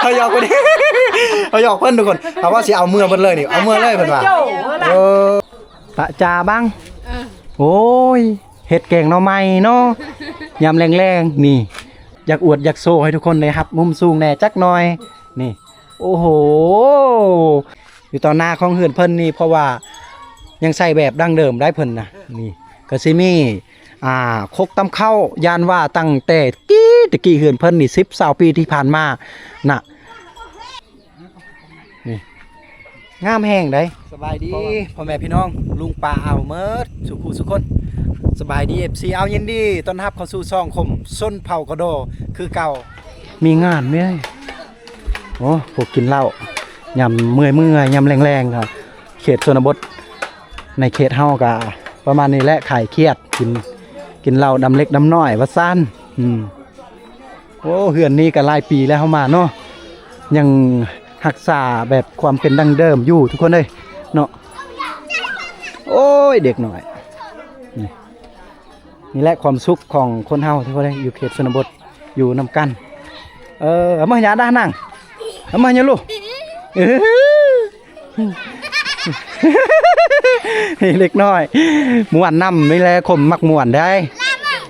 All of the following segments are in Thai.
เขาหยอกคนนี้เขาหยอกเพิ่นทุกคนเขาว่าสิเอาเมื่อเพิ่นเลยนี่เอาเมื่อเลยเพิ่นว่าตะจาบ้างโอ้ยเห็ดแกงหน่อไม้เนาะยำแรงๆนี่อยากอวดอยากโซ่ให้ทุกคนเลยครับมุมสูงแน่จักหน่อยนี่โอ้โหอยู่ตอนหน้าของเฮือนเพิ่นนี่เพราะว่ายังใส่แบบดั้งเดิมได้เพิ่นนะนี่ก็สิมีคกตำเข้ายานว่าตั้งแต่ตะกี้เฮือนเพิ่นนี่10-20 ปีที่ผ่านมาน่ะนี่งามแห้งได้สบายดีพ่อแม่พี่น้องลุงป้าเอาเมิดสุขุสุคนสบายดี FC เอายินดีต้อนรับเข้าสู่ช่องคมส้นเผากระโดคือเก่ามีงานมั้ยโอ้พวกกินเหล้ายำเมื่อยยำแรงๆครับเขตชนบทในเขตเฮาก็ประมาณนี้แหละขายเครียดกินเหล้าดำเล็กดำน้อยว่าซ่านโอ้เฮือนนี้ก็หลายปีแล้วเฮามาเนาะยังรักษาแบบความเป็นดั้งเดิมอยู่ทุกคนเลยเนาะโอ้ยเด็กหน่อยนี่แหละความสุขของคนเฮาทุกคนเลยอยู่เขตชนบทอยู่นำกันเอามาหยาด้านนั่งเอามาหยาลูกเล็กน้อยม่วนน้ำนี่แหละข่มมักม่วนได้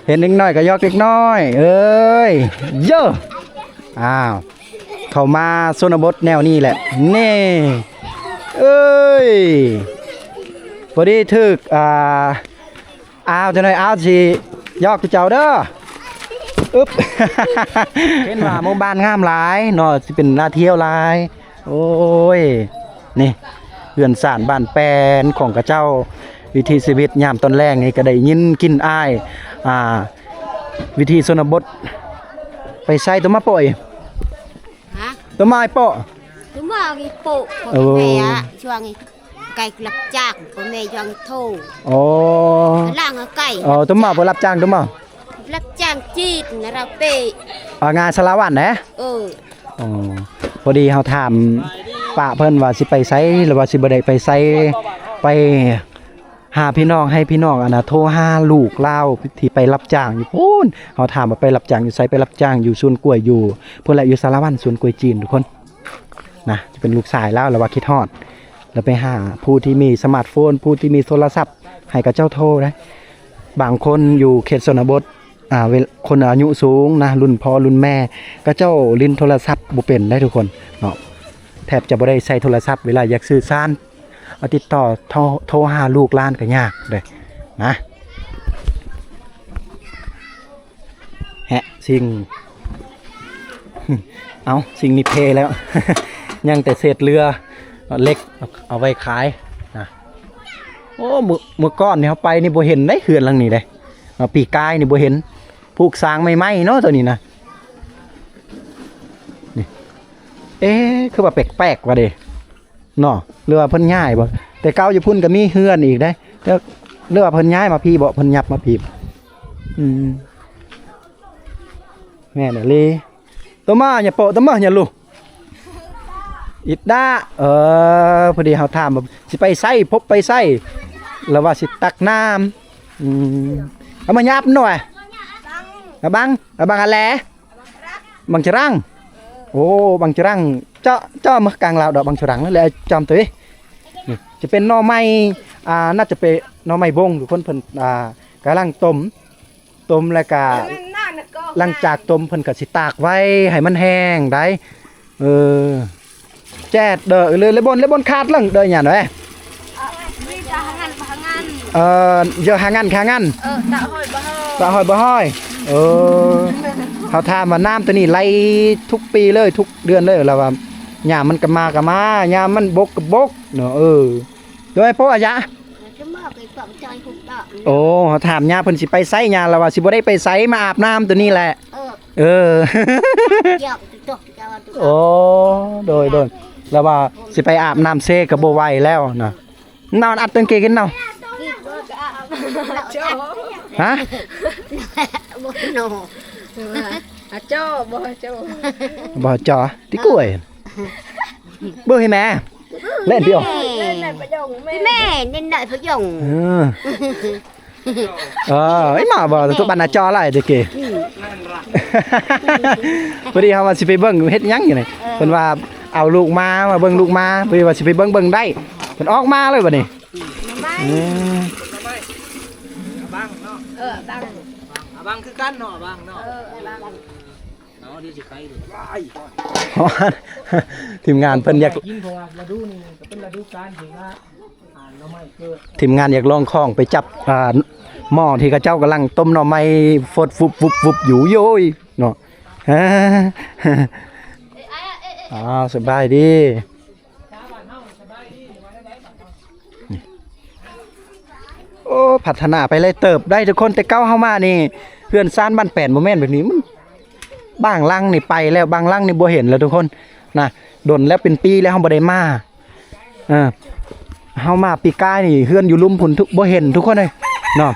เห็นเล็กน้อยก็ยอกเล็กน้อยเอ้ยเยอะอ้าวเข้ามาชนบทแนวนี้แหละนี่เอ้ยพอดีถึกอ้าวจะหน่อยอ้าวสิยอกเจ้าเด้ออึ๊บเห็นว่าหมู่บ้านงามหลายเนาะสิเป็นนาเที่ยวหลายโอ้ยนี่เฮือนสานบ้านแปนของกระเจ้าวิธีชีวิตยามตอนแรกนี่ก็ได้ยินกินอ้ายวิธีชนบทไปใส่ตัวมาป่อยฮะตัวมาไอ้ป่อตัวมาไอ้ป่อแม่ช่วงไก่รับจ้างพ่อแม่ช่วงโทโอ้ล่างไก่ตัวมาบ่รับจ้างตัวมารับจ้างจีดนะเราเป้งานสารวัตรนะพอดีเฮาถามป้าเพิ่นว่าสิไปไสหรือว่าสิบ่ได้ไปไสไปหาพี่น้องให้พี่น้องโทรหาลูกลาวที่ไปรับจ้างอยู่พู้นเฮาถามว่าไปรับจ้างอยู่ไสไปรับจ้างอยู่สวนกล้วยอยู่พุ่นแหละอยู่สารวัตรสวนกล้วยจีนทุกคนนะจะเป็นลูกชายลาวแล้วว่าคิดฮอดแล้วไปหาผู้ที่มีสมาร์ทโฟนผู้ที่มีโทรศัพท์ให้กับเจ้าโทรนะบางคนอยู่เขตชนบทคนอายุสูงนะรุ่นพ่อรุ่นแม่ก็เจ้าลิ้นโทรศัพท์บ่เป็นได้ทุกคนเนาะแทบจะบ่ได้ใช้โทรศัพท์เวลาอยากสื่อสารติดต่อโทรหาลูกหลานก็ยากเลยนะแฮะสิ่งสิ่งนี้เพแล้ว ยังแต่เศษเรือเล็กเอาไว้ขายนะโอ้มือก้อนนี่เขาไปนี่บ่เห็นได้เหือนหลังนี้เลยปีกายนี่บ่เห็นผูกสางไม่ไหมเนาะตัวนี้นะนี่คือว่าแปลกๆว่ะเด้เนาะเรือเพิ่นย้ายบ่แต่เก่าอยู่พุ่นก็มีเฮือนอีกได้แต่เรือเพิ่นย้ายมาพี่บ่เพิ่นยับมาพี่แม่น่ะเลยตัวมาอย่าโปะตัวมาอย่าลูกอิดดาพอดีเฮาถามว่าสิไปไสพบไปไสแล้วว่าสิตักน้ำเอามายับหน่อยบังอะไรบังจรังโอ้บังจรังเจ้ามากลางลาวดอกบังจรังนั่นแหละจำตัวนี่จะเป็นหน่อไม้น่าจะเป็นหน่อไม้บงหรือคนเพิ่นกำลังต้มแล้วก็หลังจากต้มเพิ่นก็สิตากไว้ให้มันแห้งได้แจ๊ดเด้อเลยบนขาดลังเด้อหยังเด้อเยอะหางานตะหอยบ่ห้อยเขาถามว่าน้ำตัวนี้ไหลทุกปีเลยทุกเดือนเลยแล้วว่าหญ้ามันก็มาหญ้ามันบกก็บกเนาะโดยเพราะอะยะโอ้เขาถามหญ้าเพิ่นสิไปไสหญ้าแล้วว่าสิบ่ได้ไปไสมาอาบน้ำตัวนี้แหละโอ้โดยแล้วว่าสิไปอาบน้ำเซก็บ่ไหวแล้วนะนอนอัดตังเกกินเนาะฮะบ่โนบ่จ่อที่กล้วยเบิ่งให้แม่เล่นพี่อ๋อแม่เล่นได้พยงไอ้หมาบ่ตัวบ้านจ่อหลายตะเกพอดีเฮาว่าสิไปเบิ่งเฮ็ดหยังอยู่นี่ เพิ่นว่าเอาลูกมาเบิ่งลูกมาเพิ่นว่าสิไปเบิ่งได้เพิ่นออกมาเลยบัดนี้อืม บ้างเนาะ บ้าง บ้างคือกันเนาะบ้างเนาะ บ้าง เนาะดีสิใครดิ ทีมงานเพิ่นอยาก กินเพราะว่าฤดูนี้ก็เป็นฤดูกาลที่ว่าหน่อไม้เกิด ทีมงานอยากลองของไปจับหม้อที่เขาเจ้ากำลังต้มหน่อไม้ฟดฟุบฟุบฟุบอยู่โยยเนาะ สบายดีโอ้พัฒนาไปเลยเติบได้ทุกคนแต่เก้าเฮามานี่เพื่อนซ่านบ้านแปดโมเมนต์แบบนี้มันบางลังนี่ไปแล้วบางลังนี่บ่เห็นแล้วทุกคนนะดนแล้วเป็นปีแล้วเฮาบ่ได้มาเฮามาปีกายนี่เฮือนอยู่ลุ่มพุ่นทุกบ่เห็นทุกคนเลยเนาะ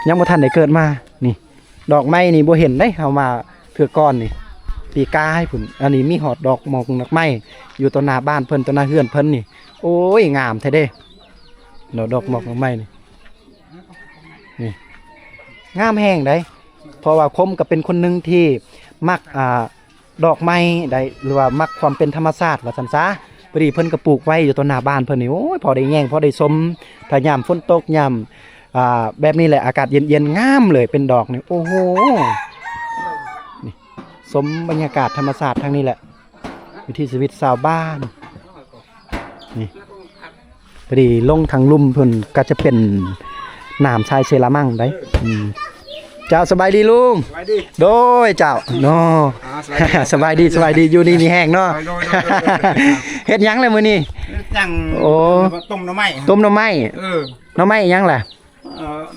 ยังบ่ทันได้เกิดมานี่ดอกไม้นี่บ่เห็นได้เฮามาเทื่อก่อนนี่ปีกายพุ่นอันนี้มีหอดดอกหมอกดอกไม้อยู่ต่อหน้าบ้านเพิ่นต่อหน้าเฮือนเพิ่นนี่โอ้ยงามแท้เด้ดอกหมอกดอกไม้นี่นี่งามแห้งได้เพราะว่าคมก็เป็นคนหนึงที่มักดอกไม้ได้หรือว่ามักความเป็นธรรมชาติว่าซั่นซะพอดีเพิ่นก็ปลูกไว้อยู่ต่อหน้าบ้านเพิ่นนี่โอ้ยพอได้แย่งพอได้ชมถ้ายามฝนตกยามแบบนี้แหละอากาศเย็นๆงามเลยเป็นดอกนี่โอ้โหนี่สมบรรยากาศธรรมชาติทางนี้แหละวิถีชีวิตชาวบ้านนี่พอดีลงทางลุ่มเพิ่นก็จะเป็นน้ำชายเซรามั่งได้เจ้าสบายดีลุง สบายดี โดยเจ้าเนาะสบายดีสบายดีอยู่นี่มีแห้งเนาะเฮ็ดหยังเลยมื้อนี้ ยัง โอ้ ต้มหน่อไม้ ต้มหน่อไม้หน่อไม้หยังล่ะ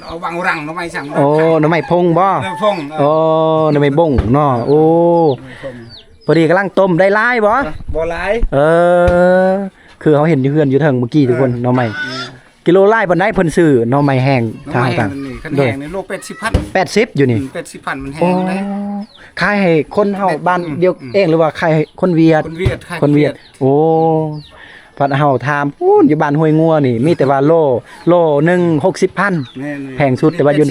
เอาวางรังหน่อไม้สั่ง โอ้หน่อไม้พงบ่ ฟง โอ้หน่อไม้บงเนาะโอ้พอดีกำลังต้มได้หลายบ่ บ่หลาย คือเขาเห็นอยู่เฮือนอยู่เทิงเมื่อกี้ทุกคนหน่อไม้กิโลไล่ปานใดเพิ่นซื้อหน่อไม้แห้ง หน่อ ทาง ไม้ ต่าง นี่คันแห้งในโล80,000 80อยู่นี่ 80,000มันแห้ โอ้ งได้ ขายให้คนเฮาบ้านเดียวเองหรือว่าขายให้คนเวียด คนเวียด คนเวียดโอ้พัดเฮาถามพูนอยู่บ้านห้วยงัวนี่มีแต่ว่าโลหนึ่ง60,000แพงสุดแต่ว่ายุ่น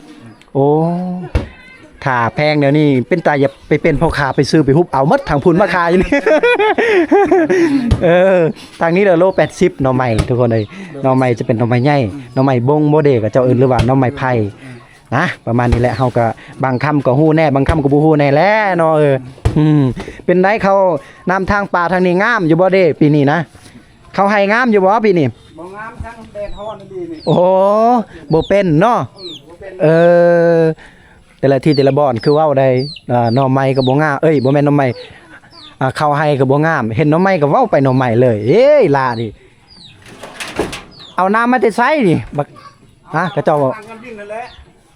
80โอ้ถ้าแพงเดี๋ยวนี้เป็นตาอย่าไปเป็นพ่อค้าไปซื้อไปฮุบเอาหมดทางพุ่นมาขายอยู่นี่ ทางนี้เด้อโล80หน่อไม้ทุกคนเอ้ยหน่อไม้จะเป็นหน่อไม้ใหญ่หน่อไม้บงบ่เด้ก็เจ้าอื่นหรือว่าหน่อไม้ไผ่นะประมาณนี้แหละเฮาก็บางคำก็ฮู้แน่บางคำก็บ่ฮู้แน่แหละเนาะเป็นไดเขานำทางป่าทางนี้งามอยู่บ่เด้ปีนี้นะเขาให้งามอยู่บ่ปีนี้ บ่งามทั้งแดดฮ้อนดีนี่ โอ้บ่เป็นเนาะแต่ละที่แต่ละบ่อนคือเว้าได้หน่อไม้ก็บ่งามบ่แม่นหน่อไม้เขาให้ก็บ่งามเห็นหน่อไม้ก็เว้าไปหน่อไม้เลยเอ้ยล่ะดิเอาน้ำมาแต่ไสนี่บักกระเจ้า งานดินนั่นแหละ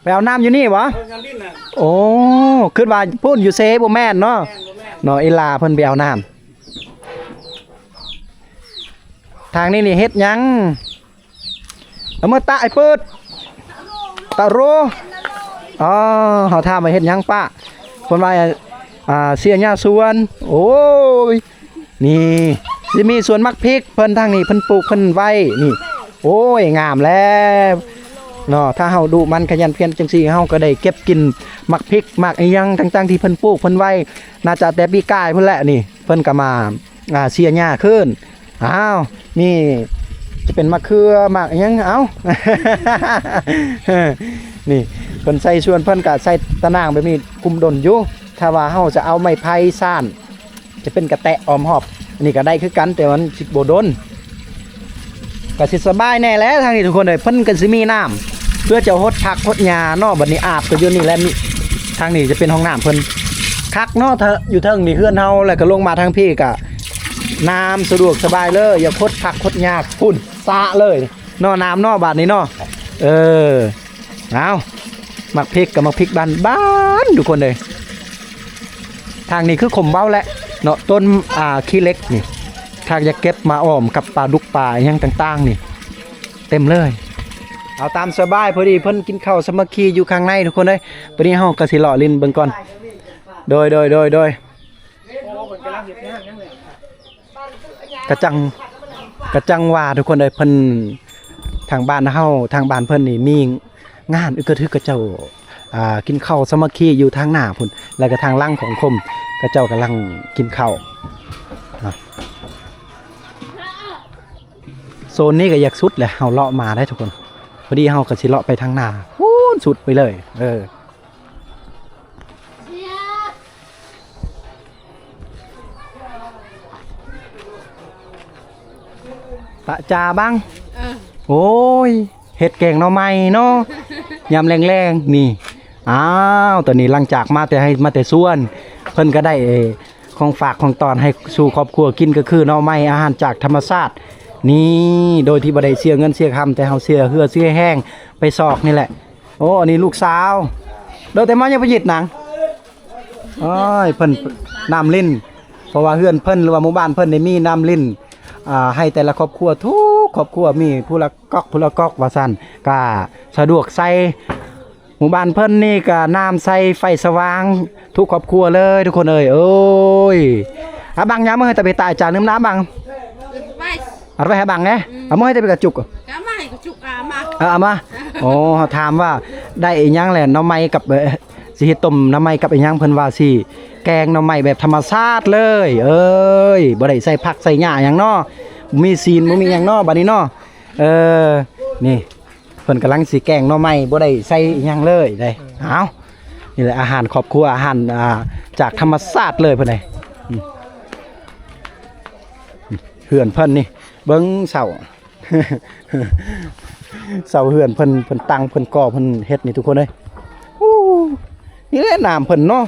ไปเอาน้ำอยู่นี่บ่ งานดินน่ะ โอ้คิดว่าพูดอยู่เซบ่แม่นเนาะเนาะอีลาเพิ่นไปเอาน้ำทางนี้นี่เฮ็ดหยังเอามาตะไอ้เปิดตะโรเฮาถามว่าเฮ็ดหยังป้าเพิ่นว่าเสียหญ้าสวนโอ้ยนี่สิมีสวนมักพริกเพิ่นทางนี้เพิ่นปลูกเพิ่นไว้นี่โอ้ยงามแล้วเนาะถ้าเฮาดูมันขยันเพียรจังซี่เฮาก็ได้เก็บกินมักพริกมักอีหยังต่างๆที่เพิ่นปลูกเพิ่นไว้น่าจะแต่ปีกายเพิ่นแหละนี่เพิ่นก็มาเสียหญ้าขึ้นอ้าวนี่จะเป็นมะเขือมักอีหยังเอ้า นี่เพิ่นใส่ส่วนเพิ่นก็ใส่ตะนางแบบนี้คุมดนอยู่ถ้าว่าเฮาจะเอาไม้ไผ่ซ่านจะเป็นกระแตะออมหอบอันนี้ก็ได้คือกันแต่มันสิบ่ดนก็สิสบายแน่แล้วทางนี้ทุกคนเอ้ยเพิ่นก็สิมีน้ำเพื่อจะหดผักหดหญ้าเนาะบัดนี้อาบก็อยู่นี่แหละนี่ทางนี้จะเป็นห้องน้ำเพิ่นคักเนาะถ้าอยู่เทิงนี่เฮือนเฮาแล้วก็ลงมาทางพี่ก็น้ำสะดวกสบายเลยอย่าหดผักหดหญ้าพุ่นสะเลยเนาะน้ำเนาะบาดนี้เนาะเอามักพริกกับมักพริกบ้านทุกคนเลยทางนี้คือขมเบ้าแหละเนาะต้นขี้เล็กนี่ถ้าจะเก็บมาอ้อมกับปลาดุกปลาอย่างต่างๆนี่เต็มเลยเอาตามสบายพอดีเพิ่นกินข้าวสามัคคีอยู่ข้างในทุกคนเลยตอนนี้เฮาก็สิเลาะลิ้นเบิ่งก่อนโดยกระจังว่าทุกคนเลยเพิ่นทางบ้านเฮาทางบ้านเพิ่นนี่มีงานอึกกระทึกกระเจ้ากินข้าวสามัคคีอยู่ทางหน้าพุ่นแล้วก็ทางหลังของคมกระเจ้ากำลังกินข้าว โซนนี้ก็อยากสุดแหละเฮาเลาะมาได้ทุกคนพอดีเฮาก็สิเลาะไปทางหน้าพูนสุดไปเลยตะจาบ้างโอ้ยเห็ดแกงหน่อไม้เนาะยำแรงๆนี่อ้าวตอนนี้หลังจากมาแต่ส่วนเพิ่นก็ได้ของฝากของตอนให้สู่ครอบครัวกินก็คือหน่อไม้อาหารจากธรรมชาตินี่โดยที่บ่ได้เสียเงินเสียคำแต่เฮาเสียเหือเสียแห้งไปซอกนี่แหละโอ้อันนี้ลูกสาวโดยแต่มายังไปหยิดหนังอ้อยเพิ่นน้ำลิ้นเพราะว่าเฮือนเพิ่นหรือว่าหมู่บ้านเพิ่นได้มีน้ำลิ้นให้แต่ละครอบครัวทุกครอบครัวมีผู้ละก๊อกว่าซั่นก็สะดวกใส่หมู่บ้านเพิ่นนี่ก็น้ำใส่ไฟสว่างทุกครอบครัวเลยทุกคนเอ้ยโอ้ยบางยามมื้อให้ตะไปตายจานน้ำน้ำบางเอาไปให้บางแน่เอามื้อให้ตะไปกระจุกเอามาโอ้ถามว่าได้อีหยังแหละหน่อไม้กับสิเฮ็ดต้มหน่อไม้กับอีหยังเพิ่นว่าสิแกงหน่อไม้แบบธรรมชาติเลยเอ้ยบ่ได้ใส่ผักใส่หญ้าหยังเนาะมีซีนบ่มีหยังเนาะบัดนี้เนาะนี่เพิ่นกำลังสิแกงหน่อไม้บ่ได้ใส่หยังเลยได้เอานี่แหละอาหารครอบครัวอาหารจากธรรมชาติเลยเพิ่นนี่เฮือนเพิ่นนี่เบิ่งเสา เสาเฮือนเพิ่นตั้งเพิ่นก่อเพิ่นเฮ็ดนี่ทุกคนเอ้ยนี่แหละน้ำเพิ่นเนาะ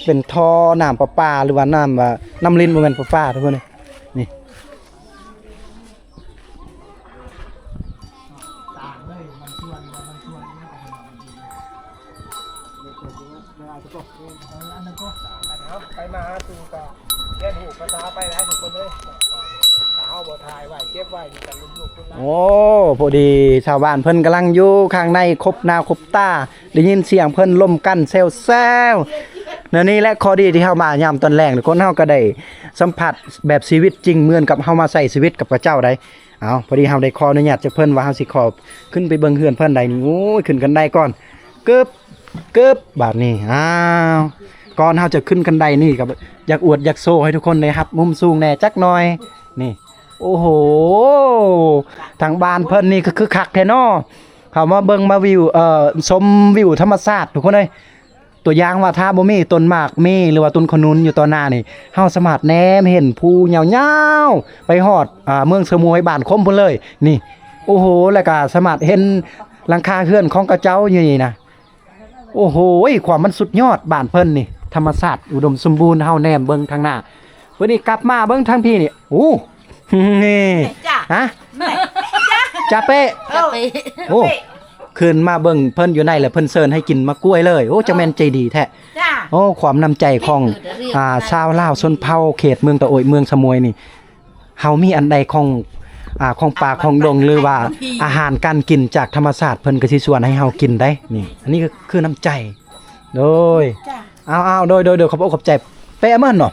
เป็นท่อน้ำประปาหรือว่าน้ำลิ้นบ่แม่นประปาทุกคนเอ้ยนี่ไปมาสู่ก็เรียนหูภาษาไปได้ทุกคนเลยเฮาบ่ทายไว้เก็บไว้กันลูกๆโอ้พอดีชาวบ้านเพิ่นกำลังอยู่ข้างในครบหน้าครบตาได้ยินเสียงเพิ่นล่มกันแซวๆนี่แหละข้อดีที่เฮามายามตอนแรกทุกคนเฮาก็ได้สัมผัสแบบชีวิตจริงเหมือนกับเฮามาใช้ชีวิตกับพระเจ้าได้เอาพอดีเฮาได้ขออนุญาตจากเพิ่นว่าเฮาสิขอขึ้นไปเบิ่งเฮือนเพิ่นได้นี่โอ้ยขึ้นกันได้ก่อนกึบบาดนี้อ้าวก่อนเฮาจะขึ้นกันไดนี่ก็อยากอวดอยากโชว์ให้ทุกคนได้ครับมุมสูงแน่จักหน่อยนี่โอ้โหทางบ้านเพิ่นนี่ก็คือคักแท้เนาะเข้ามาเบิ่งมาวิวชมวิวธรรมชาติทุกคนเอ้ยตัวอย่างว่าถ้าบ่มีต้นหมากมีหรือว่าต้นขนุนอยู่ต่อหน้านี่เฮาสามารถแนมเห็นภูยาวๆไปฮอดเมืองสมุยบ้านคมพุ่นเลยนี่โอ้โหแล้วก็สามารถเห็นหลังคาเรือนของกระเจ้าอยู่นี่นะโอ้โหความมันสุดยอดบ้านเพิ่นนี่ธรรมชาติอุดมสมบูรณ์เฮาแนมเบิ่งทางหน้าวันนี้กลับมาเบิ่งทางพี่นี่โอ้นี่ฮะจ้าเป้โอ้คืนมาเบิ่งเพิ่นอยู่ในแล้วเพิ่นเชิญให้กินมะกล้วยเลยโอ้จังแม่นใจดีแท้โอ้ความน้ำใจของชาวลาวชนเผ่าเขตเมืองตะโอยเมืองสมุยนี่เฮามีอันใดของป่าของดงหรือว่าอาหารการกินจากธรรมชาติเพิ่นก็สิชวนให้เฮากินได้นี่อันนี้ก็คือน้ำใจโดยเอาโดยขอบอกขอบใจเป้มันเนาะ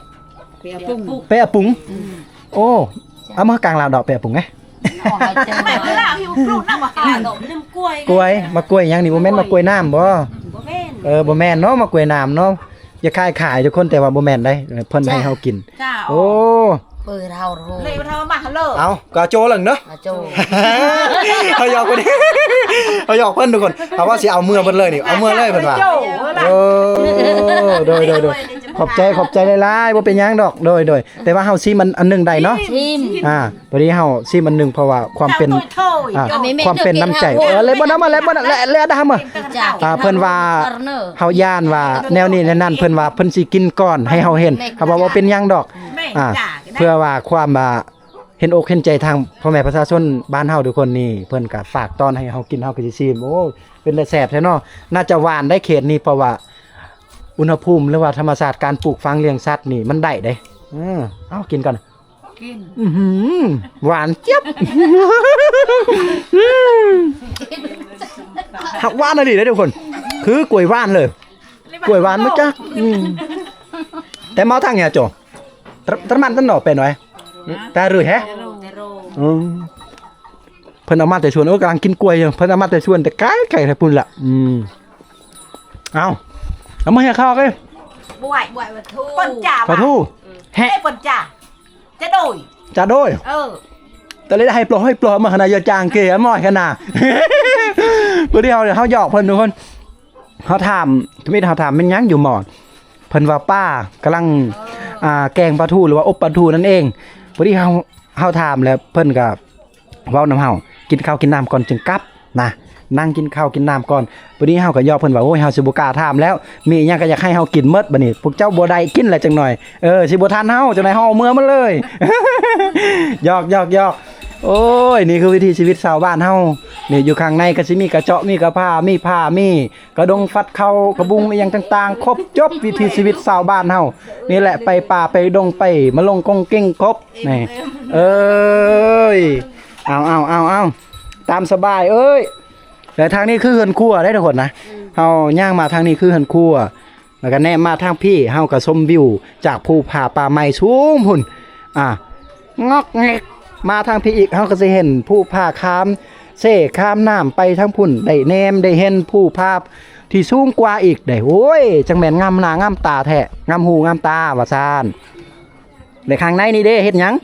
เป้ปุ้งโอ้เอามากลางลาวดอกเป้ปุ้งไงกล้วยมากล้วยยังนี่บ่แม่นมากล้วยน้ำบ่บ่แม่นเนาะมากล้วยน้ำเนาะอย่าขายทุกคนแต่ว่าบ่แม่นได้เพิ่นให้เฮากินโอ้เปิดเฮาโหเลยเฮามาฮัลโหลเอากะโจหลังเนาะโจเขาหยอกคนนี้เขาหยอกเพิ่นทุกคนเขาว่าสิเอาเมื่อเพิ่นเลยนี่เอาเมื่อเลยเพิ่นว่าโอ้โดยขอบใจหลายๆบ่เป็นหยังดอกโดยแต่ว่าเฮาซิมันอันนึงได้เนาะพอดีเฮาซิมันนึงเพราะว่าความเป็นน้ำใจเลยบ่นำมาแล้วดำเพิ่นว่าเฮาย่านว่าแนวนี้แนวนั้นเพิ่นว่าเพิ่นสิกินก่อนให้เฮาเห็นเขาบอกว่าเป็นหยังดอกเพื่อว่าความเห็นอกเห็นใจทางพ่อแม่ประชาชนบ้านเฮาทุกคนนี่เพิ่นก็ฝากตอนให้เฮากินเฮาก็สิชิมโอ้เป็นแต่แซ่บแท้เนาะน่าจะหวานได้เขตนี้เพราะว่าอุณหภูมิหรือว่าธรรมชาติการปลูกฝังเลี้ยงสัตว์นี่มันได้เด้เอากินก่อนกินหวานเจี๊ยบหักหวานอะไรได้ทุกคนคือกล้วยหวานเลยกล้วยหวานมั้ยจ๊ะแต่เมาทางเนี่ยโจตะมันต้นหน่อเป็นหน่อยแต่รือแฮะเพิ่นเอามาแต่ชวนกำลังกินกล้วยอยู่เพิ่นเอามาแต่ชวนแต่ไก่ไทยปุ่นละเอามาให้ข้าวกันบวยปนจ่าปลาทูแฮะปนจ่าจะ ย จะโดยแต่เลยได้ให้ปลอมาขนาดยาจางเกยมอยขนาด เพื่อที่เขาหยอกเพิ่นทุกคนเขาถามทมิตเขาถามเป็นยังอยู่หมอนเพิ่นว่าป้ากำลังแกงปลาทูหรือว่าอบปลาทูนั่นเองเพื่อที่เขาถามแล้วเพิ่นก็เว้านำเฮากินข้าวกินน้ำก่อนจึงกลับนะนั่งกินข้าวกินน้ำก่อนเพื่อที่เฮาก็ยอกเพิ่นว่าโอ้ยเฮาสิบ่กล้าถามแล้วมีหยังก็อยากให้เฮากินหมดบัดนี้พวกเจ้าบ่ได้กินแหละจังหน่อยสิบ่ทันเฮาจังได๋เฮาเอามือมาเลย หยอกโอ้ยนี่คือวิถีชีวิตชาวบ้านเฮานี่อยู่ข้างในก็สิมีกระเจาะมีกระผ้ามีผ้ามีกระดงฟัดเข้ากระบุงอหยังต่างๆครบจบวิถีชีวิตชาวบ้านเฮานี่แหละไปป่าไปดงไปมาลงกงเก่งครบนี่เอ้ยเอาตามสบายเอ้ยแต่ทางนี้คือเฮือนครัวได้ทุกคนนะเฮาย่างมาทางนี้คือเฮือนครัวแล้วก็แนมมาทางพี่เฮาก็ชมวิวจากภูผาป่าไม้สูงพุ่นงอกแงกมาทางพี่อีกเขาก็จะเห็นผู้พาข้ามเซ่ข้ามน้ำไปทั้งพุ่นได้แนมได้เห็นผู้ภาพที่สูงกว่าอีกได้โอ้ยจังแม่นงามหน้างามตาแท้งามหูงามตาว่าซานในข้างในนี่เด้เฮ็ดหยัง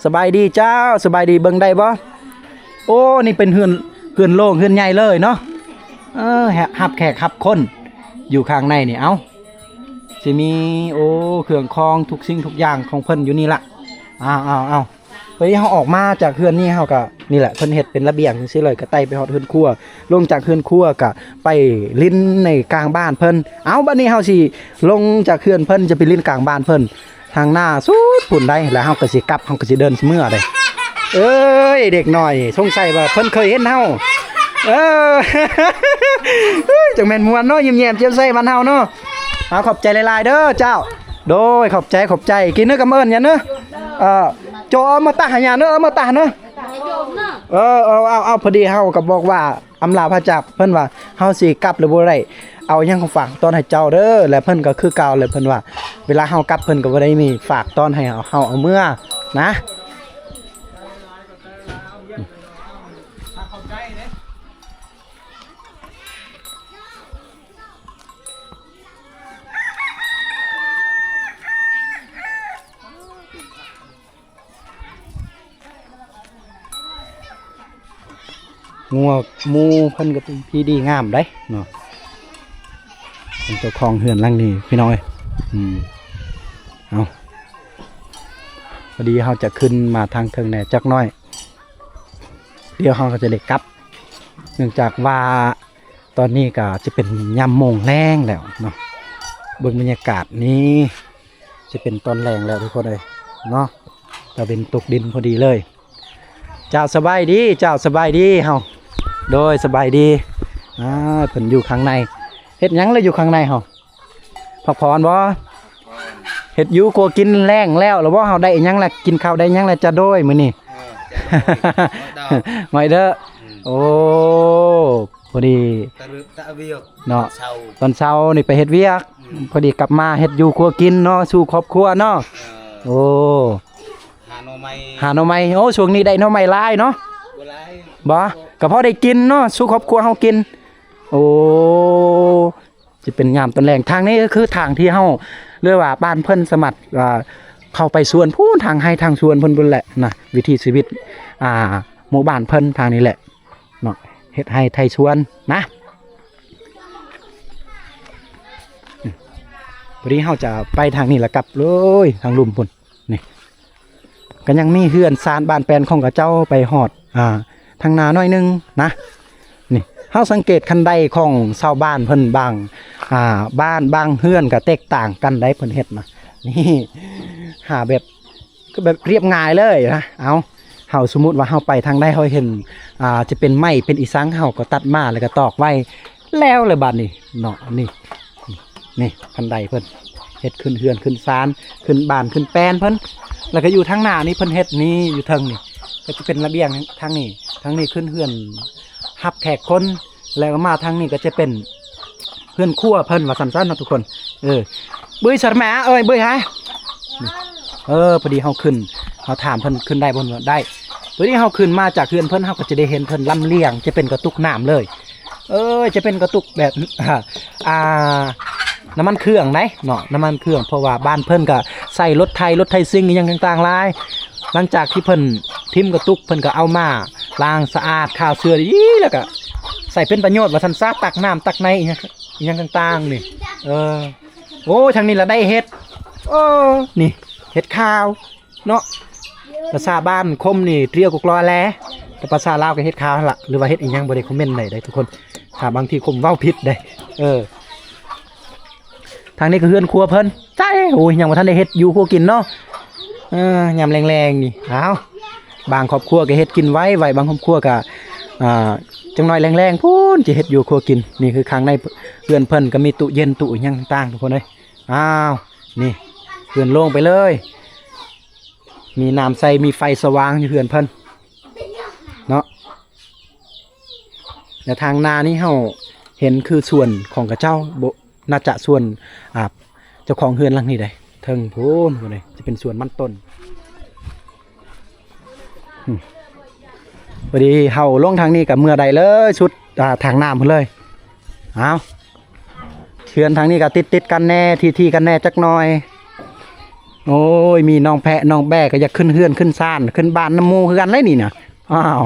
สบายดีเจ้าสบายดีเบิ่งได้บ่โอ้นี่เป็นเฮือนโล่งเฮือนใหญ่เลยเนาะหับแขกหับคนอยู่ข้างในนี่เอ้าสิมีโอ้เครื่องคองทุกสิ่งทุกอย่างของเพิ่นอยู่นี่ล่ะเอาวันนี้เขาออกมาจากเฮือนนี่เขาก็นี่แหละเพิ่นเฮ็ดเป็นระเบียงจังซี่เลยก็ไต่ไปฮอดเฮือนครัวลงจากเฮือนครัวก็ไปลิ้นในกลางบ้านเพิ่นเอาบัดนี้เฮาสิลงจากเฮือนเพิ่นจะไปลิ้นกลางบ้านเพิ่นทางหน้าสุดพุ่นได้แล้วเฮาก็สิกลับเฮาก็สิเดินเมื่อได้เอ้ยเด็กน้อยสงสัยว่าเพิ่นเคยเห็นเฮาจังแม่นม่วนเนาะยิ้มแย้มแจ่มใสบ้านเฮาเนาะเอาขอบใจหลายๆเด้อเจ้าโดยขอบใจกินเนื้อกำเอิญอย่าเนอะโจเอามาตาหายาเนอะเอามาตาเนอะเอาพอดีเฮาก็บอกว่าอำลาพระจักรเพิ่นว่าเฮาสิกลับหรือบ่ได้เอาหยังของฝากตอนให้เจ้าเด้อและเพิ่นก็คือเก่าเลยเพิ่นว่าเวลาเฮากลับเพิ่นก็บ่ได้มีฝากตอนให้เฮาเอาเมื่อนะงัวหมูเพิ่นก็เป็นพี่ดีงามได้เนาะเป็นเจ้าของเฮือนหลังนี้พี่น้อยเอาพอดีเฮาจะขึ้นมาทางเทิงแหน่จักหน่อยเดี๋ยวเฮาก็จะได้กลับเนื่องจากว่าตอนนี้ก็จะเป็นยามโมงแรงแล้วเนาะเบิ่งบรรยากาศนี้จะเป็นตอนแรงแล้วทุกคนเลยเนาะจะเป็นตกดินพอดีเลยเจ้าสบายดีเฮาโดยสบายดีเพิ่นอยู่ข้างในเฮ็ดหยังเลยอยู่ข้างในเฮาพักผ่อนบ่เฮ็ดอยู่กลัวกินแรงแล้วหรือว่าเฮาได้หยังล่ะกินข้าวได้หยังล่ะจะโดยมื้อนี้หน่อยเด้อโอ้พอดีเนาะตอนเช้านี่ไปเฮ็ดเวียกพอดีกลับมาเฮ็ดอยู่ครัวกินเนาะสู่ครอบครัวเนาะโอ้หาหน่อไม้โอ้ช่วงนี้ได้หน่อไม้หลายเนาะบ่ก็พอได้กินเนาะสู่ครอบครัวเฮากินโอ้สิเป็นยามตอนแรงทางนี้ก็คือทางที่เฮาเรียกว่าบ้านเพิ่นสมัครเข้าไปสวนพูนทางให้ทางสวนเพิ่นแหละนะวิถีชีวิตหมู่บ้านเพิ่นทางนี้แหละเนาะเฮ็ดให้ไทยสวนนะวันนี้เฮาจะไปทางนี้ละกลับเลยทางลุ่มพุ่นนี่ก็ยังมีเฮือนซานบ้านแปลนของกระเจ้าไปฮอดทางนาน้อยนึงนะนี่เฮาสังเกตคันใดของชาวบ้านเพิ่นบางบ้านบางเฮือนก็แตกต่างกันได้เพิ่นเฮ็ดมานี่หาแบบก็แบบเรียบง่ายเลยนะเอาเฮาสมมุติว่าเฮาไปทางใดเฮาเห็นจะเป็นไม้เป็นอีสังเฮาก็ตัดมาแล้วก็ตอกไว้แล้วเลยบัดนี้เนาะนี่คันใดเพิ่นเฮ็ดขึ้นเฮือนขึ้นศาลขึ้นบ้านขึ้นแปลนเพิ่นแล้วก็อยู่ทางหน้านี่เพิ่นเฮ็ดนี่อยู่เทิงนี่ก็จะเป็นระเบียงทางนี้ขึ้นเฮือนรับแขกคนแล้วก็มาทางนี้ก็จะเป็นเฮือนครัวเพิ่นว่าสั้นๆนะทุกคนบื้อสะแหมบื้อฮะพอดีเฮาขึ้นเฮาถามเพิ่นขึ้นได้บ่ได้พอดีเฮาขึ้นมาจากเฮือนเพิ่นเฮาก็จะได้เห็นเพิ่นลำเลียงจะเป็นกระตุกน้ำเลยจะเป็นกระตุกแบบ น้ำมันเครื่องได้เนาะน้ำมันเครื่องเพราะว่าบ้านเพิ่นก็ใส่รถไทยซิ่งอหยังต่างๆหลายหลังจากที่เพิ่นทิ่มกระตุกเพิ่นก็เอามาล้างสะอาดข้าวเสื้อดีแล้วก็ใส่เป็นประโยชน์ว่าซั่นซะตักน้ำตักในอหยังต่างๆนี่โอ้ทางนี้ละได้เฮ็ดโอ้นี่เฮ็ดข้าวเนาะภาษาบ้านคมนี่เตรียวกุกรอแลแต่ภาษาลาวก็เฮ็ดข้าวนั่นล่ะหรือว่าเฮ็ดอีหยังบ่ได้คอมเมนต์ได้ทุกคนถ้าบางทีคมเว้าผิดได้ทางนี้ก็เฮือนครัวเพิ่นใช่โอ้ยยังบ่ทันได้เฮ็ดอยู่ครัวกินเนาะยามแรงๆนี่เอาบางครอบครัวก็เฮ็ดกินไว้บางครอบครัวก็จังน้อยแรงๆพูนสิเฮ็ดอยู่ครัวกินนี่คือข้างในเฮือนเพิ่นก็มีตู้เย็นตู้หยังต่างๆทุกคนเอ้ยอ้าวนี่เฮือนโล่งไปเลยมีน้ำใสมีไฟสว่างอยู่เฮือนเพิ่นเนาะแล้วทางนานี่เฮาเห็นคือส่วนของกระเจ้าน่าจะส่วนเจ้าของเฮือนหลังนี้ได้เทิงโพนเลยจะเป็นส่วนมันต้นพอดีเฮาลงทางนี้กับเมื่อใดเลยชุดทางน้ำเพิ่นเลยเอาเฮือนทางนี้ก็ติดกันแน่ที่กันแน่จักหน่อยโอ้ยมีน้องแพะน้องแบะก็อยากขึ้นเฮือนขึ้นซ่านขึ้นบ้านน้ำมูคือกันเลยนี่นะอ้าว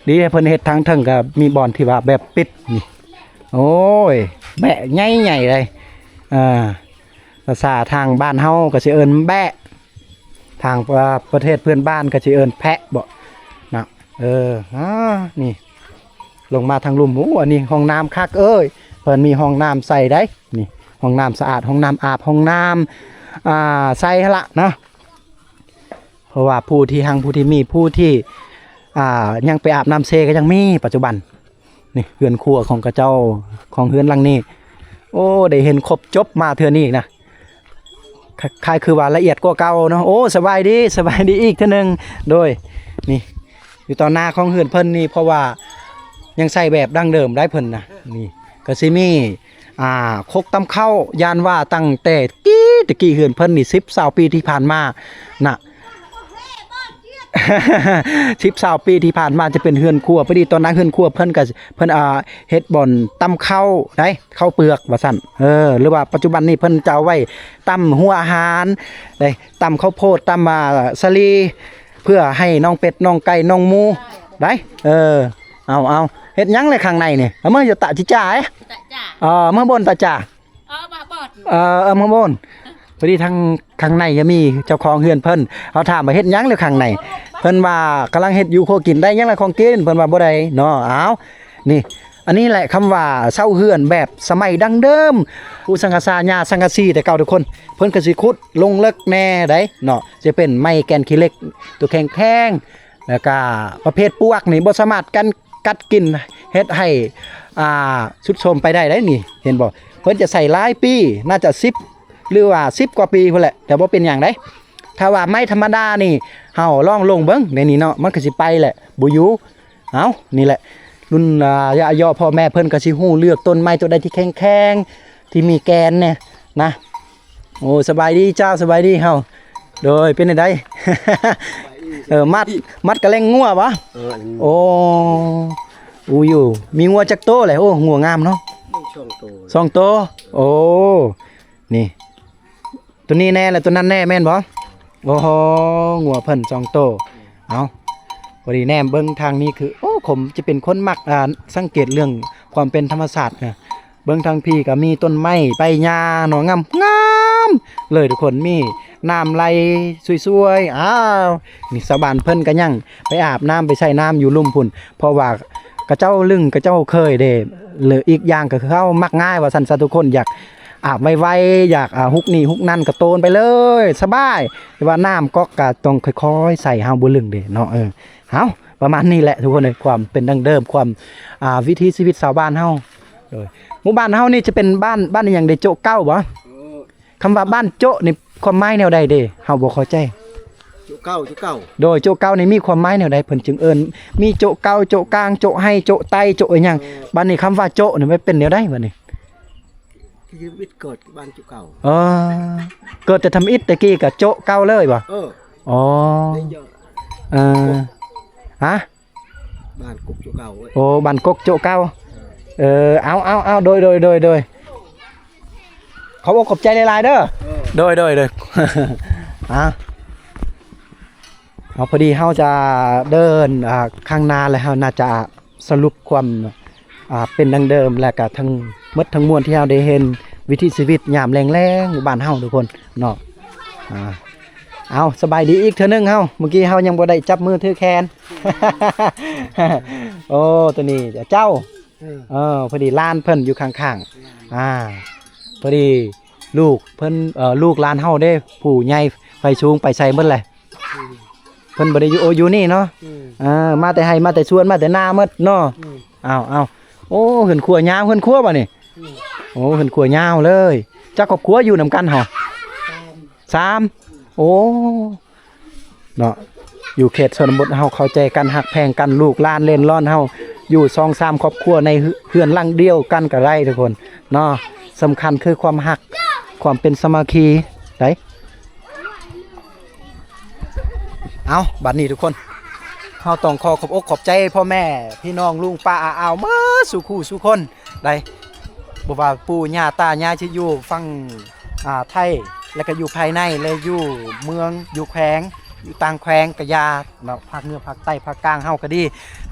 ดีเพิ่นเฮ็ดทางเทิงก็มีบ่อนที่ว่าแบบปิดนี่โอ้ยแบะใหญ่ๆเลยภาษาทางบ้านเฮาก็สิเอิ้นแบะทางประเทศเพื่อนบ้านก็สิเอิ้นแพะบ่นะนี่ลงมาทางลุ่มอันนี้ห้องน้ำคักเอ้ยเพิ่นมีห้องน้ำใส่ได้นี่ห้องน้ำสะอาดห้องน้ำอาบห้องน้ำใส่ละนะเพราะว่าผู้ที่มีผู้ที่ยังไปอาบน้ำเซก็ยังมีปัจจุบันนี่เฮือนครัวของกระเจ้าของเฮือนหลังนี้โอ้ได้เห็นครบจบมาเทื่อนี้นะคล้ายคือว่าละเอียดกว่าเก่าเนาะโอ้สบายดีอีกเทื่อนึงโดยนี่อยู่ต่อหน้าของเฮือนเพิ่นนี่เพราะว่ายังใส่แบบดั้งเดิมได้เพิ่นนะนี่ก็สิมีคกตำเข้ายานว่าตั้งแต่ตะกี้เฮือนเพิ่นนี่10-20 ปีที่ผ่านมาน่ะ10-20 ปีที่ผ่านมาจะเป็นเฮือนครัวพอดีตอนนั้นเฮือนครัวเพิ่นก็เพิ่นเฮ็ดบ่อนตำข้าวได้ข้าวเปลือกว่าซั่นหรือว่าปัจจุบันนี้เพิ่นจะเอาไว้ตำหัวอาหารได้ตำข้าวโพดตำสาลีเพื่อให้น้องเป็ดน้องไก่น้องหมูได้เอาเฮ็ดหยังเลยข้างในนี่เอามาอยู่ตะจิจ่าตะจ่าเมื่อบนตะจ่ามาบดเมื่อบนพอดีทางข้างในจะมีเจ้าของเฮือนเพิ่นเขาถามว่าเฮ็ดหยังเลยข้างในเพิ่นว่ากำลังเฮ็ดอยู่โคกินได้ยังละของกินเพิ่นว่าบ่ได้เนาะนี่อันนี้แหละคำว่าเซาเฮือนแบบสมัยดั้งเดิมผู้สังกะสาญาสังกะสีแต่เก่าทุกคนเพิ่นก็สิขุดลงเลิกแน่ได้เนาะจะเป็นไม้แกนขี้เหล็กตัวแข็งๆแล้วก็ประเภทปวกนี่บ่สามารถกัดกินเฮ็ดให้สุดโทรมไปได้นี่เห็นบ่เพิ่นจะใส่หลายปีน่าจะ10หรือว่า10กว่าปีพุ่นแหละแต่บ่เป็นหยังได้ถ้าว่าไม้ธรรมดานี่เฮาลองลงเบิ่งในนี้เนาะมันก็สิไปแหละบ่อยู่นี่แหละรุ่นย่อพ่อแม่เพิ่นก็สิฮู้เลือกต้นไม้ตัวใดที่แข็งๆที่มีแกนเนี่ยนะโอ้สบายดีเจ้าสบายดีเฮาโดยเป็นได มัดกระแลงงัวบ่โอ้อยู่มีงัวจักโตแหละโอ้งัวงามเนาะ2 โตโอ้นี่ตัวนี้แน่แล้วตัวนั้นแน่แม่นบ่โอ้โหงัวเพิ่น2 โตเอาพอดีแนมเบิ่งทางนี้คือโอ้ผมจะเป็นคนมักสังเกตเรื่องความเป็นธรรมชาตินะเบิ่งทางพี่ก็มีต้นไม้ใบหญ้าหนองงามเลยทุกคนมีน้ำไหลสวยๆนี่สะบานเพิ่นก็ยังไปอาบน้ำไปใส่น้ำอยู่ลุ่มพุ่นเพราะว่ากระเจ้าลึงกระเจ้าเคยเด้หรืออีกอย่างก็คือเขามักง่ายว่าซั่นซะทุกคนอยากอาบไวๆอยากฮุกนี่ฮุกนั่นก็โตนไปเลยสบายแต่ว่าน้ำก็ต้องค่อยๆใส่เฮาบ่ลึงเด้เนาะประมาณนี้แหละทุกคนเลยความเป็นดั้งเดิมความวิถีชีวิตชาวบ้านเฮาหมู่บ้านเฮานี่จะเป็นบ้านอย่างได้โจ๊ะเก้าบ่คำว่าบ้านโจ๊ะนี่ความหมายแนวใดเด้เฮาบ่เข้าใจโจ๊ะเก้าโดยโจ๊ะเก้านี่มีความหมายแนวใดเพิ่นจึงเอิ้นมีโจ๊ะเก้าโจ๊ะกลางโจ๊ะให้โจ๊ะไตโจ๊ะอีหยังบ้านนี้คำว่าโจ๊ะนี่มันเป็นแนวใดบัดนี้ชีวิตเกิดบ้านโจ๊ะเก้าเกิดแต่ทำอิฐตะกี้ก็โจ๊ะเก้าเลยบ่อ๋อฮะบ้านกกโจ๊ะเก้าโอ้บ้านกกโจ๊ะเก้าเอาโดย ขอบอกขอบใจหลายๆเด้อโดย อ่ะเอาพอดีเฮาจะเดินข้างหน้าแล้วเฮาน่าจะสรุปความเป็นดังเดิมและก็ทั้งหมดทั้งมวลที่เฮาได้เห็นวิถีชีวิตยามแรงๆหมู่บ้านเฮาทุกคนเนาะเอาสบายดีอีกเทื่อนึงเฮาเมื่อกี้เฮายังบ่ได้จับมือถือแขน โอ้ตัวนี้เจ้าพอดีล้านเพิ่นอยู่ข้างๆพอดีลูกเพิ่นลูกล้านเฮาได้ผู้ใหญ่ไฟสูงไปใส่เบิดเลยเพิ่นบ่ได้อยู่นี่เนาะมาแต่ให้มาแต่ชวนมาแต่นาหมดเนาะอ้าวโอ้เหินครัวยาวเหินครัวบ่นี่โอ้เหินครัวยาวเลยเจ้าครอบครัวอยู่นำกันเหรอ3โอ้เนาะอยู่เขตชนบทเฮาเข้าใจกันหักแพงกันลูกหลานเล่นร่อนเฮาอยู่2-3ครอบครัวในเฮือนหลังเดียวกันก็ได้ทุกคนเนาะสำคัญคือความหักความเป็นสามัคคีได้เอาบัดนี้ทุกคนเฮาต้องขอบอกขอบใจพ่อแม่พี่น้องลุงป้าอาอ้าวมาสู่คู่สู่คนได้บ่ว่าปู่ย่าตายายที่อยู่ฝั่งไทยแล้วก็อยู่ภายในและอยู่เมืองอยู่แขวงอยู่ต่างแขวงกะยาเนาะภาคเหนือภาคใต้ภาคกลางเฮาก็ดี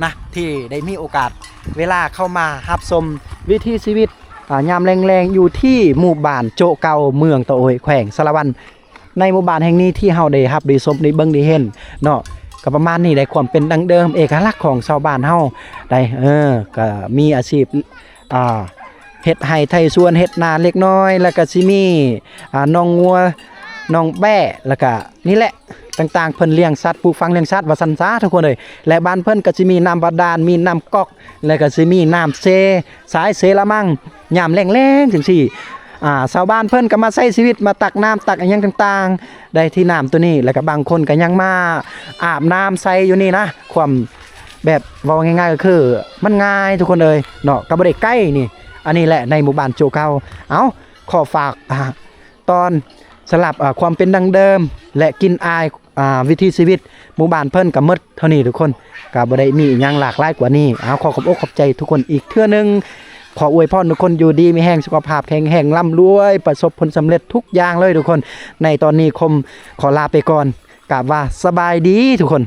นะที่ได้มีโอกาสเวลาเข้ามารับชมวิถีชีวิตยามแรงๆอยู่ที่หมู่บ้านโจะเก่าเมืองตะโอยแขวงสารวันในหมู่บ้านแห่งนี้ที่เฮาได้รับได้ชมได้เบิ่งได้เห็นเนาะก็ประมาณนี้ได้ความเป็นดังเดิมเอกลักษณ์ของชาวบ้านเฮาได้ก็มีอาชีพเฮ็ดไร่ไถสวนเฮ็ดนาเล็กน้อยแล้วก็สิมีน้องงัวน้องแบะแล้วก็นี่แหละต่างๆเพิ่นเลี้ยงสัตว์ปลูกฝังเลี้ยงสัตว์ว่าซั่นซะทุกคนเอ้ยและบ้านเพิ่นก็สิมีน้ำบาดาลมีน้ำก๊อกแล้วก็สิมีน้ำเซสายเซละมั่งยามแล้งๆจังซี่ชาวบ้านเพิ่นก็มาใช้ชีวิตมาตักน้ำตักอิหยังต่างๆได้ที่น้ำตัวนี้แล้วก็บางคนก็ยังมาอาบน้ำใส่อยู่นี่นะความแบบเว้าง่ายๆก็คือมันง่ายทุกคนเอ้ยเนาะก็บ่ได้ใกล้นี่อันนี้แหละในหมู่บ้านโจเก่าเอาขอฝากตอนสลับความเป็นดังเดิมและกินอายวิถีชีวิตหมู่บ้านเพิ่นก็หมดเท่านี้ทุกคนก็บ่ได้มีอีหยังหลากหลายกว่านี้เอาขอขอบอกขอบใจทุกคนอีกเทื่อนึงขออวยพรทุกคนอยู่ดีมีแห้งสุขภาพแข็งแรงร่ำรวยประสบผลสำเร็จทุกอย่างเลยทุกคนในตอนนี้คมขอลาไปก่อนกราบว่าสบายดีทุกคน